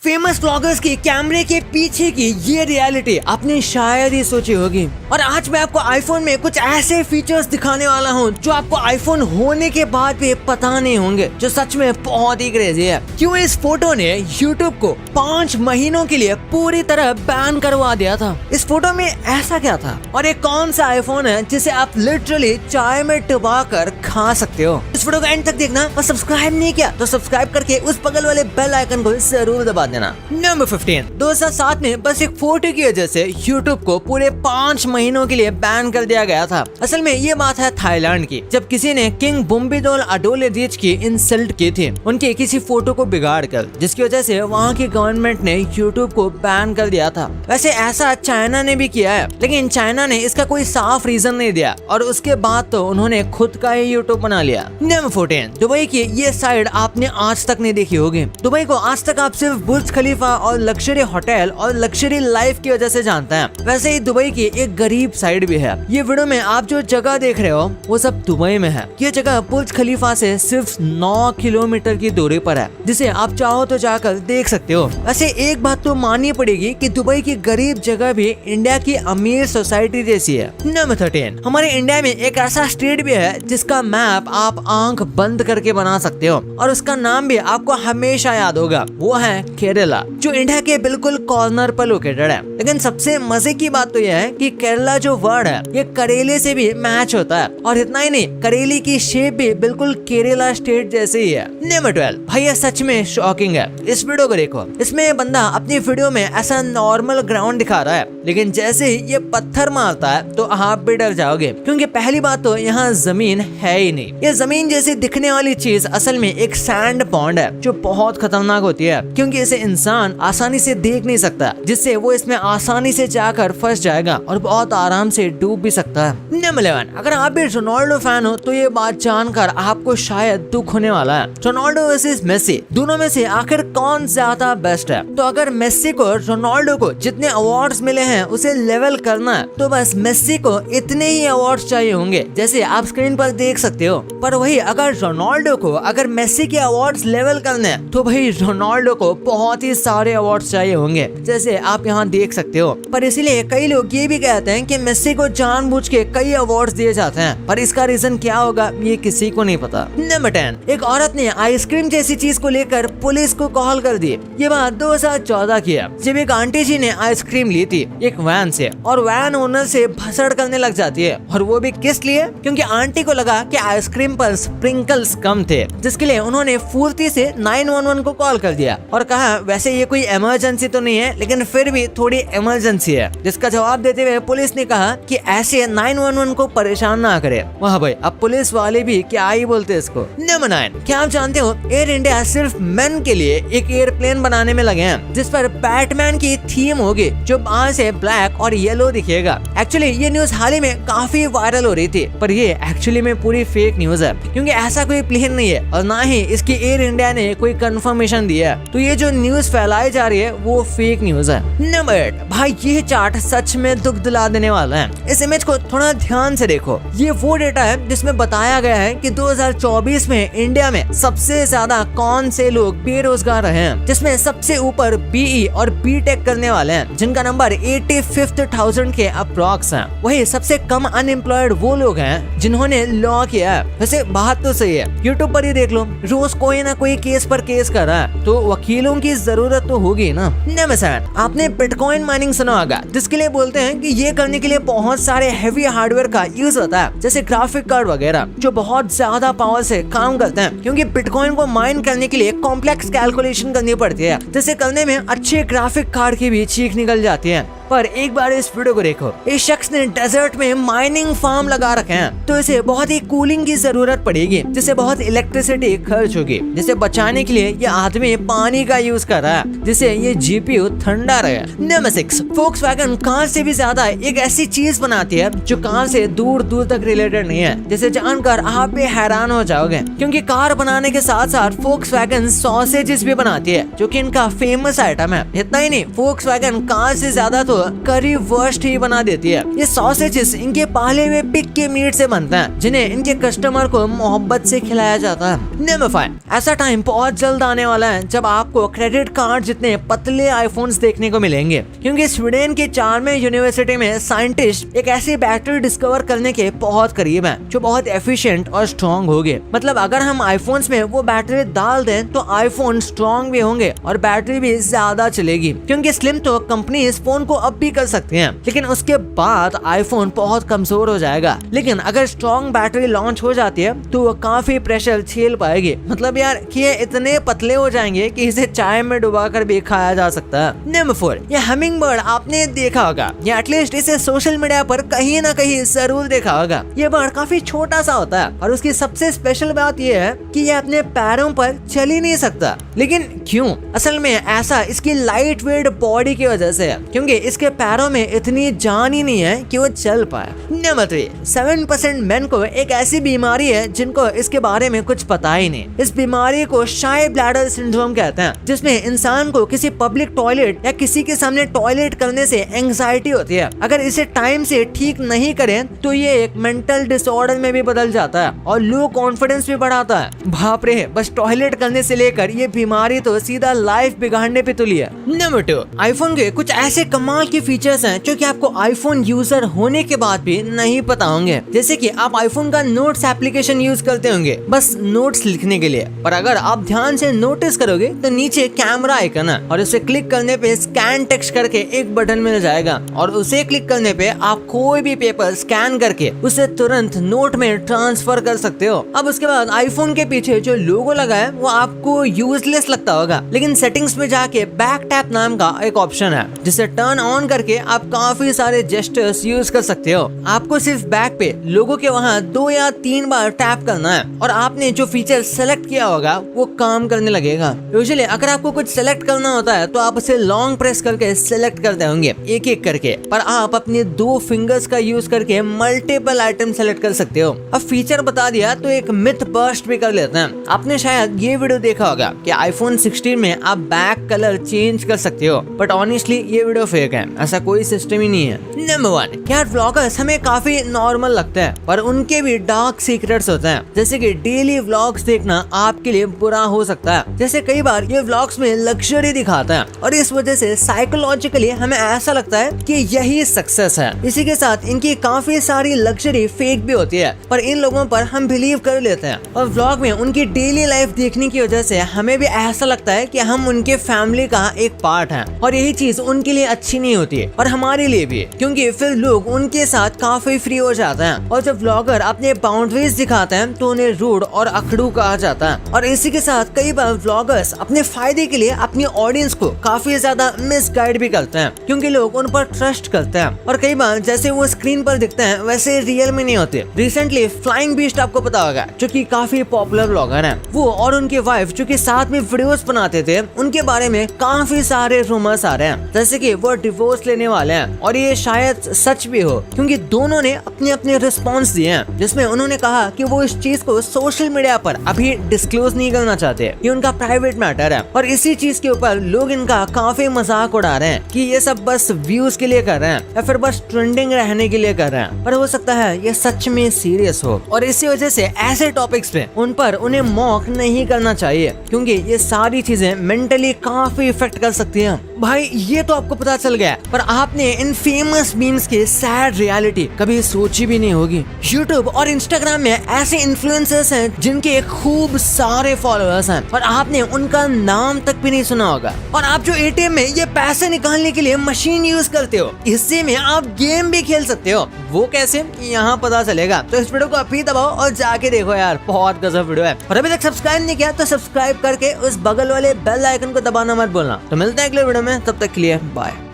Famous vloggers की कैमरे के पीछे की ये रियलिटी आपने शायद ही सोची होगी। और आज मैं आपको आईफोन में कुछ ऐसे फीचर्स दिखाने वाला हूँ जो आपको आईफोन होने के बाद भी पता नहीं होंगे, जो सच में बहुत ही क्रेजी है। क्यों इस फोटो ने यूट्यूब को 5 महीनों के लिए पूरी तरह बैन करवा दिया था। इस फोटो में ऐसा क्या था और ये कौन सा आईफोन है जिसे आप लिटरली चाय में डुबा कर खा सकते हो। इस वीडियो को एंड तक देखना और सब्सक्राइब नहीं किया तो सब्सक्राइब करके उस बगल वाले बेल आइकन को जरूर दबा देना। नंबर 15, 2007 में बस एक फोटो की वजह से यूट्यूब को पूरे 5 महीनों के लिए बैन कर दिया गया था। असल में ये बात है थाईलैंड की, जब किसी ने किंग बुम्बिदोल अडोलेरिच की इंसल्ट की थी उनके किसी फोटो को बिगाड़ कर, जिसकी वजह से वहाँ की गवर्नमेंट ने यूट्यूब को बैन कर दिया था। वैसे ऐसा चाइना ने भी किया है, लेकिन चाइना ने इसका कोई साफ रीजन नहीं दिया और उसके बाद तो उन्होंने खुद का ही यूट्यूब बना लिया। नंबर 14, दुबई की ये साइड आपने आज तक नहीं देखी होगी। दुबई को आज तक आप सिर्फ बुर्ज खलीफा और लग्जरी होटल और लग्जरी लाइफ की वजह से जानते हैं। वैसे ही दुबई की एक गरीब साइड भी है। ये वीडियो में आप जो जगह देख रहे हो वो सब दुबई में है। ये जगह बुर्ज खलीफा से सिर्फ 9 किलोमीटर की दूरी पर है, जिसे आप चाहो तो जाकर देख सकते हो। वैसे एक बात तो माननी पड़ेगी कि दुबई की गरीब जगह भी इंडिया की अमीर सोसाइटी जैसी है। नंबर 13, हमारे इंडिया में एक ऐसा स्टेट भी है जिसका मैप आप आंख बंद करके बना सकते हो और उसका नाम भी आपको हमेशा याद होगा, वो है केरला, जो इंडिया के बिल्कुल कॉर्नर पर लोकेटेड है। लेकिन सबसे मजे की बात तो यह है कि केरला जो वर्ड है ये करेले से भी मैच होता है, और इतना ही नहीं, करेले की शेप भी बिल्कुल केरला स्टेट जैसे ही है। नंबर 12, भैया सच में शॉकिंग है। इस वीडियो को देखो, इसमें ये बंदा अपनी वीडियो में ऐसा नॉर्मल ग्राउंड दिखा रहा है, लेकिन जैसे ही ये पत्थर मारता है तो आप भी डर जाओगे, क्योंकि पहली बात तो यहाँ जमीन है ही नहीं। ये जमीन जैसी दिखने वाली चीज असल में एक सैंड पॉन्ड है जो बहुत खतरनाक होती है, क्योंकि इसे इंसान आसानी से देख नहीं सकता, जिससे वो इसमें आसानी से जाकर फंस जाएगा और बहुत आराम से डूब भी सकता है। नंबर 11, अगर आप भी रोनाल्डो फैन हो तो ये बात जानकर आपको शायद दुख होने वाला है। रोनाल्डो वर्सेस मेसी, दोनों में से आखिर कौन ज्यादा बेस्ट है? तो अगर मेसी को रोनाल्डो को जितने अवार्ड्स मिले हैं उसे लेवल करना है तो बस मेसी को इतने ही अवार्ड्स चाहिए होंगे जैसे आप स्क्रीन पर देख सकते हो। पर वही अगर रोनाल्डो को अगर मेसी के अवार्ड्स लेवल करने हैं तो भाई रोनाल्डो को बहुत ही सारे अवार्ड्स चाहिए होंगे, जैसे आप यहाँ देख सकते हो। पर इसीलिए कई लोग ये भी कहते हैं कि मेसी को जानबूझ के कई अवार्ड्स दिए जाते हैं, पर इसका रीजन क्या होगा ये किसी को नहीं पता। नंबर 10, एक औरत ने आइसक्रीम जैसी चीज को लेकर पुलिस को कॉल कर दी। ये बात 2014 की है, जब एक आंटी जी ने आइसक्रीम ली थी एक वैन से और वैन ओनर से भसड़ करने लग जाती है, और वो भी किस लिए? क्योंकि आंटी को लगा कि आइसक्रीम पर स्प्रिंकल्स कम थे, जिसके लिए उन्होंने फुर्ती से 911 को कॉल कर दिया और कहा वैसे ये कोई इमरजेंसी तो नहीं है, लेकिन फिर भी थोड़ी इमरजेंसी है। जिसका जवाब देते हुए पुलिस ने कहा कि ऐसे 911 को परेशान ना करे। वाह भाई, अब पुलिस वाले भी क्या ही बोलते इसको। नंबर 9, क्या आप जानते हो एयर इंडिया सिर्फ मेन के लिए एक एयरप्लेन बनाने में लगे हैं जिस पर बैटमैन की थीम होगी, जो बाहर से ब्लैक और येलो दिखेगा। एक्चुअली ये न्यूज हाल ही में काफी वायरल हो रही थी, पर ये एक्चुअली में पूरी फेक न्यूज है, क्योंकि ऐसा कोई प्लेन नहीं है और ना ही इसकी एयर इंडिया ने कोई कंफर्मेशन दिया है। तो ये जो न्यूज फैलाई जा रही है वो फेक न्यूज है। नंबर 8, भाई ये चार्ट सच में दुख दिला देने वाला है। इस इमेज को थोड़ा ध्यान से देखो। ये वो डेटा है जिसमें बताया गया है कि 2024 में इंडिया में सबसे ज्यादा कौन से लोग बेरोजगार रहे हैं, जिसमें सबसे ऊपर बीई और बीटेक करने वाले हैं, जिनका नंबर 85,000 के अप्रॉक्स है। वही सबसे कम अनएम्प्लॉयड वो लोग हैं जिन्होंने लॉ किया है। वैसे बात तो सही है, यूट्यूब पर ही देख लो, रोज कोई ना कोई केस पर केस कर रहा है, तो वकीलों की जरूरत तो होगी ना। नंबर 7, आपने बिटकॉइन माइनिंग सुना होगा, जिसके लिए बोलते हैं कि ये करने के लिए बहुत सारे हेवी हार्डवेयर का यूज होता है, जैसे ग्राफिक कार्ड वगैरह, जो बहुत ज्यादा पावर से काम करते हैं, क्योंकि बिटकॉइन को माइन करने के लिए कॉम्प्लेक्स कैलकुलेशन करनी पड़ती है, जिसे करने में अच्छे ग्राफिक कार्ड की भी चीख निकल जाती है। पर एक बार इस वीडियो को देखो, इस शख्स ने डेजर्ट में माइनिंग फार्म लगा रखे हैं, तो इसे बहुत ही कूलिंग की जरूरत पड़ेगी, जिससे बहुत इलेक्ट्रिसिटी खर्च होगी, जिसे बचाने के लिए ये आदमी पानी का यूज कर रहा है, जिससे ये जीपीयू ठंडा रहे। नंबर 6, फोक्सवैगन कार से भी ज्यादा एक ऐसी चीज बनाती है जो कार से दूर दूर तक रिलेटेड नहीं है, जिसे जानकर आप भी हैरान हो जाओगे, क्योंकि कार बनाने के साथ साथ फोक्सवैगन सॉसेजेस भी बनाती है, जो कि इनका फेमस आइटम है। इतना ही नहीं, फोक्सवैगन कार से ज्यादा तो तो करी वर्स्ट ही बना देती है। ये सॉसेजेस इनके पाले हुए पिग के मीट से बनता है, जिन्हें इनके कस्टमर को मोहब्बत से खिलाया जाता है। नंबर 5, ऐसा टाइम बहुत जल्द आने वाला है जब आपको क्रेडिट कार्ड जितने पतले आईफोन्स देखने को मिलेंगे, क्योंकि स्वीडन के चार्मे यूनिवर्सिटी में साइंटिस्ट एक ऐसी बैटरी डिस्कवर करने के बहुत करीब है जो बहुत एफिशिएंट और स्ट्रॉन्ग होगी। मतलब अगर हम आईफोन्स में वो बैटरी डाल दें तो आईफोन स्ट्रॉन्ग भी होंगे और बैटरी भी ज्यादा चलेगी, क्योंकि स्लिम तो कंपनी इस फोन को अब भी कर सकती है, लेकिन उसके बाद आईफोन बहुत कमजोर हो जाएगा। लेकिन अगर स्ट्रॉन्ग बैटरी लॉन्च हो जाती है तो वो काफी प्रेशर झेल पाएगी। मतलब यार कि ये इतने पतले हो जाएंगे कि इसे चाय में डुबाकर भी खाया जा सकता है। नंबर 4, ये हमिंग बर्ड आपने देखा होगा, या एटलीस्ट इसे सोशल मीडिया पर कहीं ना कहीं जरूर देखा होगा। ये बर्ड काफी छोटा सा होता है और उसकी सबसे स्पेशल बात ये है कि ये अपने पैरों पर चल ही नहीं सकता। लेकिन क्यों? असल में ऐसा इसकी लाइट वेट बॉडी की वजह से है, क्योंकि इसके पैरों में इतनी जान ही नहीं है कि वो चल पाए। नंबर 3, 7% मेन को एक ऐसी बीमारी है जिनको इसके बारे में कुछ पता ही नहीं। इस बीमारी को शाई ब्लैडर सिंड्रोम कहते हैं, जिसमें इंसान को किसी पब्लिक टॉयलेट या किसी के सामने टॉयलेट करने से एंग्जाइटी होती है। अगर इसे टाइम से ठीक नहीं करें तो ये एक मेंटल डिसऑर्डर में भी बदल जाता है और लो कॉन्फिडेंस भी बढ़ाता है। बाप रे, बस टॉयलेट करने से लेकर ये बीमारी तो सीधा लाइफ बिगाड़ने पे तुली है। नंबर 2, आईफोन के कुछ ऐसे कमाल के फीचर्स हैं जो कि आपको आईफोन यूजर होने के बाद भी नहीं पता होंगे। जैसे कि आप आईफोन का नोट्स एप्लीकेशन यूज करते होंगे बस नोट्स लिखने के लिए, पर अगर आप ध्यान से नोटिस करोगे तो नीचे कैमरा आइकन है और उसे क्लिक करने पे स्कैन टेक्स्ट करके एक बटन मिल जाएगा और उसे क्लिक करने पे आप कोई भी पेपर स्कैन करके उसे तुरंत नोट में ट्रांसफर कर सकते हो। अब उसके बाद आईफोन के पीछे जो लोगो लगा है वो आपको यूजलेस लगता होगा, लेकिन सेटिंग्स में जाके बैक टैप नाम का एक ऑप्शन है जिसे टर्न ऑन करके आप काफी सारे जेस्चर्स यूज कर सकते हो। आपको सिर्फ बैक पे लोगो के वहाँ 2 या 3 बार टैप करना है और आपने जो फीचर सेलेक्ट किया होगा वो काम करने लगेगा। यूजुअली अगर आपको कुछ सेलेक्ट करना होता है तो आप उसे लॉन्ग प्रेस करके सेलेक्ट करते होंगे एक एक करके, पर आप अपने 2 फिंगर्स का यूज करके मल्टीपल आइटम सेलेक्ट कर सकते हो। अब फीचर बता दिया तो एक मिथ बर्स्ट भी कर लेते हैं। आपने शायद ये वीडियो देखा होगा कि आईफोन 16 में आप बैक कलर चेंज कर सकते हो, बट ऑनेस्टली ये वीडियो फेक है, ऐसा कोई सिस्टम ही नहीं है। नंबर 1, यार व्लॉगर्स हमें काफी नॉर्मल लगता है पर उनके भी डार्क सीक्रेट्स होते हैं, जैसे कि डेली व्लॉग्स देखना आपके लिए बुरा हो सकता है। जैसे कई बार ये व्लॉग्स में लग्जरी दिखाता है और इस वजह से साइकोलॉजिकली हमें ऐसा लगता है कि यही सक्सेस है। इसी के साथ इनकी काफी सारी लग्जरी फेक भी होती है, पर इन लोगों पर हम बिलीव कर लेते हैं और व्लॉग में उनकी डेली लाइफ देखने की वजह से हमें भी ऐसा लगता है कि हम उनके फैमिली का एक पार्ट हैं और यही चीज उनके लिए अच्छी नहीं होती है और हमारे लिए भी, क्योंकि फिर लोग उनके साथ काफी फ्री हो जाते हैं और जब व्लॉगर अपने बाउंड्रीज दिखाते हैं तो उन्हें रूड और अखड़ू कहा जाता है। और इसी के साथ कई बार व्लॉगर्स अपने फायदे के लिए अपनी ऑडियंस को काफी ज्यादा मिसगाइड भी करते हैं, क्योंकि लोग उन पर ट्रस्ट करते हैं और कई बार जैसे वो स्क्रीन पर दिखते हैं वैसे रियल में नहीं होते। रिसेंटली फ्लाइंग बीस्ट आपको पता होगा जो कि काफी पॉपुलर व्लॉगर हैं, वो और उनके वाइफ जो कि साथ में वीडियोस बनाते थे, उनके बारे में काफी सारे रूमर्स आ रहे हैं जैसे कि वो डिवोर्स लेने वाले हैं और ये शायद सच भी हो, क्योंकि दोनों ने अपने अपने रिस्पॉन्स दिए हैं जिसमें उन्होंने कहा कि वो इस चीज को सोशल मीडिया पर अभी डिस्क्लोज नहीं करना चाहते, ये उनका प्राइवेट मैटर है। और इसी चीज के ऊपर लोग इनका काफी मजाक उड़ा रहे हैं कि ये सब बस व्यूज के लिए कर रहे हैं या फिर बस ट्रेंडिंग रहने के लिए कर रहे हैं, पर हो सकता है ये सच में सीरियस हो और इसी वजह से ऐसे टॉपिक्स पे उन पर उन्हें मॉक नहीं करना चाहिए, क्योंकि ये सारी चीजें मेंटली काफी इफेक्ट कर सकती हैं। भाई ये तो आपको पता चल गया, पर आपने इन फेमस मीम्स की सैड रियलिटी कभी सोची भी नहीं होगी। यूट्यूब और इंस्टाग्राम में ऐसे इन्फ्लुएंसर्स हैं जिनके खूब सारे फॉलोअर्स हैं और आपने उनका नाम तक भी नहीं सुना होगा। और आप जो एटीएम में ये पैसे निकालने के लिए मशीन यूज करते हो, इससे में आप गेम भी खेल सकते हो, वो कैसे यहाँ पता चलेगा। तो इस वीडियो को अभी दबाओ और जाके देखो यार, बहुत गजब वीडियो है। और अभी तक सब्सक्राइब नहीं किया तो सब्सक्राइब करके उस बगल वाले बेल आइकन को दबाना मत भूलना। तो मिलते हैं अगले वीडियो में, तब तक के लिए बाय।